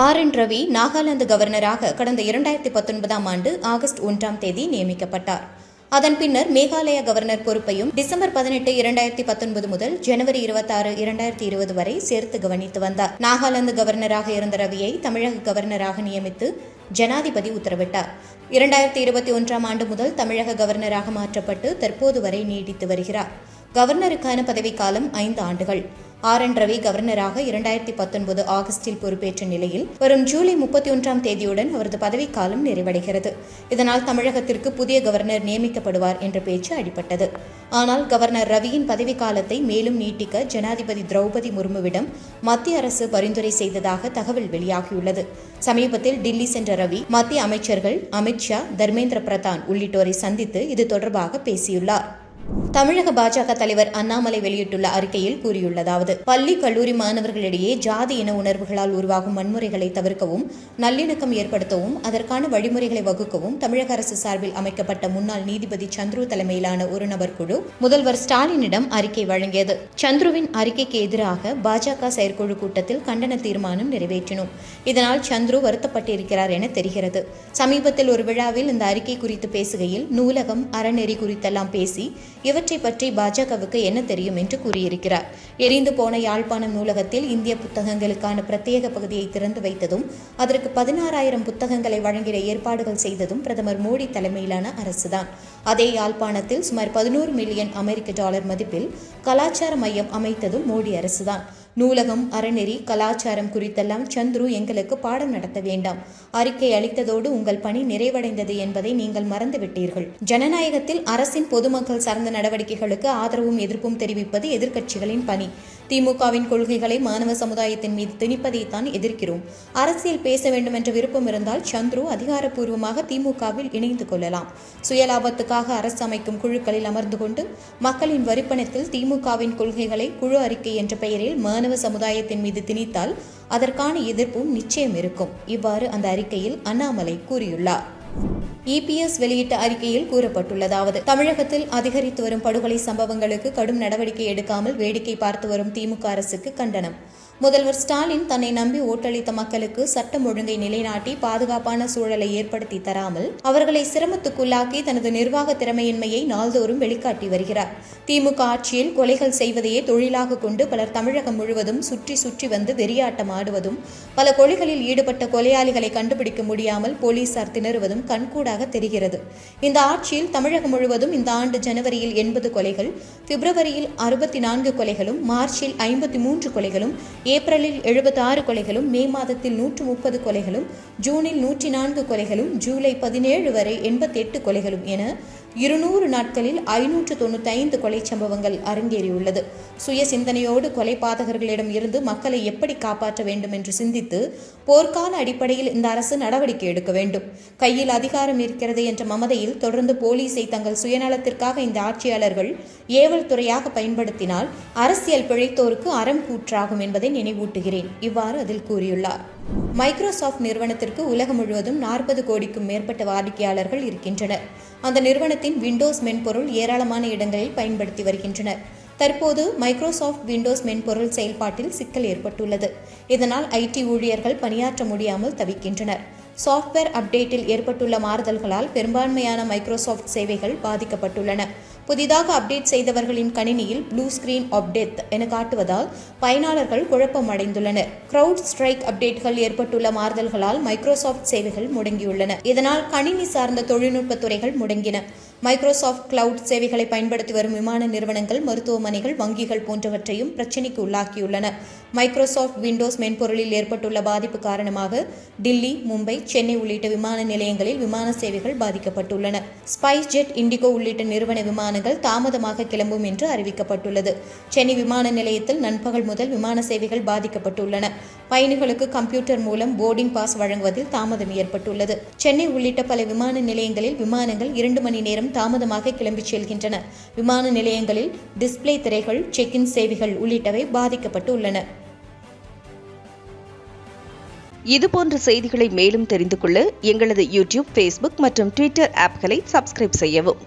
RN Ravi Nagaland கவர்னராக கடந்த 2019ஆம் ஆண்டு ஆகஸ்ட் 1ஆம் தேதி நியமிக்கப்பட்டார். அதன் பின்னர் மேகாலயா கவர்னர் பொறுப்பையும் டிசம்பர் 18, 2019 முதல் ஜனவரி 26, 2020 வரை சேர்த்து கவனித்து வந்தார். நாகாலாந்து கவர்னராக இருந்த ரவியை தமிழக கவர்னராக நியமித்து ஜனாதிபதி உத்தரவிட்டார். 2021ஆம் ஆண்டு முதல் தமிழக கவர்னராக மாற்றப்பட்டு தற்போது வரை நீடித்து வருகிறார். கவர்னருக்கான பதவிக்காலம் 5 ஆண்டுகள். RN ரவி கவர்னராக 2019 ஆகஸ்டில் பொறுப்பேற்ற நிலையில் வரும் ஜூலை 31ஆம் தேதியுடன் அவரது பதவிக்காலம் நிறைவடைகிறது. இதனால் தமிழகத்திற்கு புதிய கவர்னர் நியமிக்கப்படுவார் என்ற பேச்சு அடிபட்டது. ஆனால் கவர்னர் ரவியின் பதவிக்காலத்தை மேலும் நீட்டிக்க ஜனாதிபதி திரௌபதி முர்முவிடம் மத்திய அரசு பரிந்துரை செய்ததாக தகவல் வெளியாகியுள்ளது. சமீபத்தில் டில்லி சென்ற ரவி மத்திய அமைச்சர்கள் அமித்ஷா, தர்மேந்திர பிரதான் உள்ளிட்டோரை சந்தித்து இது தொடர்பாக பேசியுள்ளார். தமிழக பாஜக தலைவர் அண்ணாமலை வெளியிட்டுள்ள அறிக்கையில் கூறியுள்ளதாவது: பள்ளி கல்லூரி மாணவர்களிடையே ஜாதி இன உணர்வுகளால் உருவாகும் வன்முறைகளை தவிர்க்கவும், நல்லிணக்கம் ஏற்படுத்தவும், அதற்கான வழிமுறைகளை வகுக்கவும் தமிழக அரசு சார்பில் அமைக்கப்பட்ட முன்னாள் நீதிபதி சந்துரு தலைமையிலான ஒரு நபர் குழு முதல்வர் ஸ்டாலினிடம் அறிக்கை வழங்கியது. சந்துருவின் அறிக்கைக்கு எதிராக பாஜக செயற்குழு கூட்டத்தில் கண்டன தீர்மானம் நிறைவேற்றினோம். இதனால் சந்துரு வருத்தப்பட்டிருக்கிறார் என தெரிகிறது. சமீபத்தில் ஒரு விழாவில் இந்த அறிக்கை குறித்து பேசுகையில் நூலகம், அறநெறி குறித்தெல்லாம் பேசி இவற்றை பற்றி பாஜகவுக்கு என்ன தெரியும் என்று கூறியிருக்கிறார். எரிந்து போன யாழ்ப்பாணம் நூலகத்தில் இந்திய புத்தகங்களுக்கான பிரத்யேக பகுதியை திறந்து வைத்ததும், அதற்கு 16,000 புத்தகங்களை வழங்கிட ஏற்பாடுகள் செய்ததும் பிரதமர் மோடி தலைமையிலான அரசுதான். அதே யாழ்ப்பாணத்தில் சுமார் 11 மில்லியன் அமெரிக்க டாலர் மதிப்பில் கலாச்சார மையம் அமைத்ததும் மோடி அரசுதான். நூலகம், அறநெறி, கலாச்சாரம் குறித்தெல்லாம் சந்துரு எங்களுக்கு பாடம் நடத்த வேண்டாம். அறிக்கை அளித்ததோடு உங்கள் பணி நிறைவடைந்தது என்பதை நீங்கள் மறந்துவிட்டீர்கள். ஜனநாயகத்தில் அரசின் பொதுமக்கள் சார்ந்த நடவடிக்கைகளுக்கு ஆதரவும் எதிர்ப்பும் தெரிவிப்பது எதிர்க்கட்சிகளின் பணி. திமுகவின் கொள்கைகளை மாணவ சமுதாயத்தின் மீது திணிப்பதைத்தான் எதிர்க்கிறோம். அரசியல் பேச வேண்டும் என்ற விருப்பம் இருந்தால் சந்துரு அதிகாரப்பூர்வமாக திமுகவில் இணைந்து கொள்ளலாம். சுயலாபத்துக்காக அரசு அமைக்கும் குழுக்களில் அமர்ந்து கொண்டு மக்களின் வரிப்பணத்தில் திமுகவின் கொள்கைகளை குழு அறிக்கை என்ற பெயரில் மாணவ சமுதாயத்தின் மீது திணித்தால் அதற்கான எதிர்ப்பும் நிச்சயம் இருக்கும். இவ்வாறு அந்த அறிக்கையில் அண்ணாமலை கூறியுள்ளார். EPS வெளியிட்ட அறிக்கையில் கூறப்பட்டுள்ளதாவது: தமிழகத்தில் அதிகரித்து வரும் படுகொலை சம்பவங்களுக்கு கடும் நடவடிக்கை எடுக்காமல் வேடிக்கை பார்த்து வரும் திமுக அரசுக்கு கண்டனம். முதல்வர் ஸ்டாலின் தன்னை நம்பி ஓட்டளித்த மக்களுக்கு சட்டம் ஒழுங்கை நிலைநாட்டி பாதுகாப்பான சூழலை ஏற்படுத்தி தராமல் அவர்களை சிரமத்துக்குள்ளாக்கி தனது நிர்வாக திறமையின்மையை நாள்தோறும் வெளிக்காட்டி வருகிறார். திமுக ஆட்சியில் கொலைகள் செய்வதையே தொழிலாக கொண்டு பலர் தமிழகம் முழுவதும் சுற்றி சுற்றி வந்து வெறியாட்டம் ஆடுவதும், பல கொலைகளில் ஈடுபட்ட கொலையாளிகளை கண்டுபிடிக்க முடியாமல் போலீசார் திணறுவதும் கண்கூடாக தெரிகிறது. இந்த ஆட்சியில் தமிழகம் முழுவதும் இந்த ஆண்டு ஜனவரியில் 80 கொலைகள், பிப்ரவரியில் 64 கொலைகளும், மார்ச்சில் 53 கொலைகளும், ஏப்ரலில் 76 கொலைகளும், மே மாதத்தில் 130 கொலைகளும், ஜூனில் 104 கொலைகளும், ஜூலை 17 வரை 88 கொலைகளும் என 200 நாட்களில் 595 கொலை சம்பவங்கள் அரங்கேறியுள்ளது. சுய சிந்தனையோடு கொலை பாதகர்களிடம் இருந்து மக்களை எப்படி காப்பாற்ற வேண்டும் என்று சிந்தித்து போர்க்கால அடிப்படையில் இந்த அரசு நடவடிக்கை எடுக்க வேண்டும். கையில் அதிகாரம் இருக்கிறது என்ற மமதையில் தொடர்ந்து போலீஸை தங்கள் சுயநலத்திற்காக இந்த ஆட்சியாளர்கள் ஏவல் துறையாக பயன்படுத்தினால் அரசியல் பிழைத்தோருக்கு அறம் கூற்றாகும் என்பதை நினைவூட்டுகிறேன். இவ்வாறு அதில் கூறியுள்ளார். மைக்ரோசாஃப்ட் நிறுவனத்திற்கு உலகம் முழுவதும் 40 கோடிக்கும் மேற்பட்ட வாடிக்கையாளர்கள் இருக்கின்றனர். அந்த நிறுவனத்தின் விண்டோஸ் மென்பொருள் ஏராளமான இடங்களில் பயன்படுத்தி வருகின்றனர். தற்போது மைக்ரோசாஃப்ட் விண்டோஸ் மென்பொருள் செயல்பாட்டில் சிக்கல் ஏற்பட்டுள்ளது. இதனால் IT ஊழியர்கள் பணியாற்ற முடியாமல் தவிக்கின்றனர். சாஃப்ட்வேர் அப்டேட்டில் ஏற்பட்டுள்ள மாறுதல்களால் பெரும்பான்மையான மைக்ரோசாஃப்ட் சேவைகள் பாதிக்கப்பட்டுள்ளன. புதிதாக அப்டேட் செய்தவர்களின் கணினியில் ப்ளூ ஸ்கிரீன் ஆஃப் டெத் என காட்டுவதால் பயனாளர்கள் குழப்பம் அடைந்துள்ளனர். கிரவுட் ஸ்ட்ரைக் அப்டேட்கள் ஏற்பட்டுள்ள மாறுதல்களால் மைக்ரோசாஃப்ட் சேவைகள் முடங்கியுள்ளன. இதனால் கணினி சார்ந்த தொழில்நுட்ப துறைகள் முடங்கின. மைக்ரோசாஃப்ட் கிளவுட் சேவைகளை பயன்படுத்தி வரும் விமான நிறுவனங்கள், மருத்துவமனைகள், வங்கிகள் போன்றவற்றையும் பிரச்சினைக்கு உள்ளாக்கியுள்ளன. மைக்ரோசாஃப்ட் விண்டோஸ் மென்பொருளில் ஏற்பட்டுள்ள பாதிப்பு காரணமாக டில்லி, மும்பை, சென்னை உள்ளிட்ட விமான நிலையங்களில் விமான சேவைகள் பாதிக்கப்பட்டுள்ளன. ஸ்பைஸ் ஜெட், இண்டிகோ உள்ளிட்ட நிறுவன விமானங்கள் தாமதமாக கிளம்பும் என்று அறிவிக்கப்பட்டுள்ளது. சென்னை விமான நிலையத்தில் நண்பகல் முதல் விமான சேவைகள் பாதிக்கப்பட்டுள்ளன. பயணிகளுக்கு கம்ப்யூட்டர் மூலம் போர்டிங் பாஸ் வழங்குவதில் தாமதம் ஏற்பட்டுள்ளது. சென்னை உள்ளிட்ட பல விமான நிலையங்களில் விமானங்கள் 2 மணி நேரம் தாமதமாக கிளம்பி செல்கின்றன. விமான நிலையங்களில் டிஸ்பிளே திரைகள், செக்-இன் சேவைகள் உள்ளிட்டவை பாதிக்கப்பட்டு உள்ளன. இதுபோன்ற செய்திகளை மேலும் தெரிந்து கொள்ள எங்களது YouTube, Facebook மற்றும் Twitter ஆப்களை சப்ஸ்கிரைப் செய்யவும்.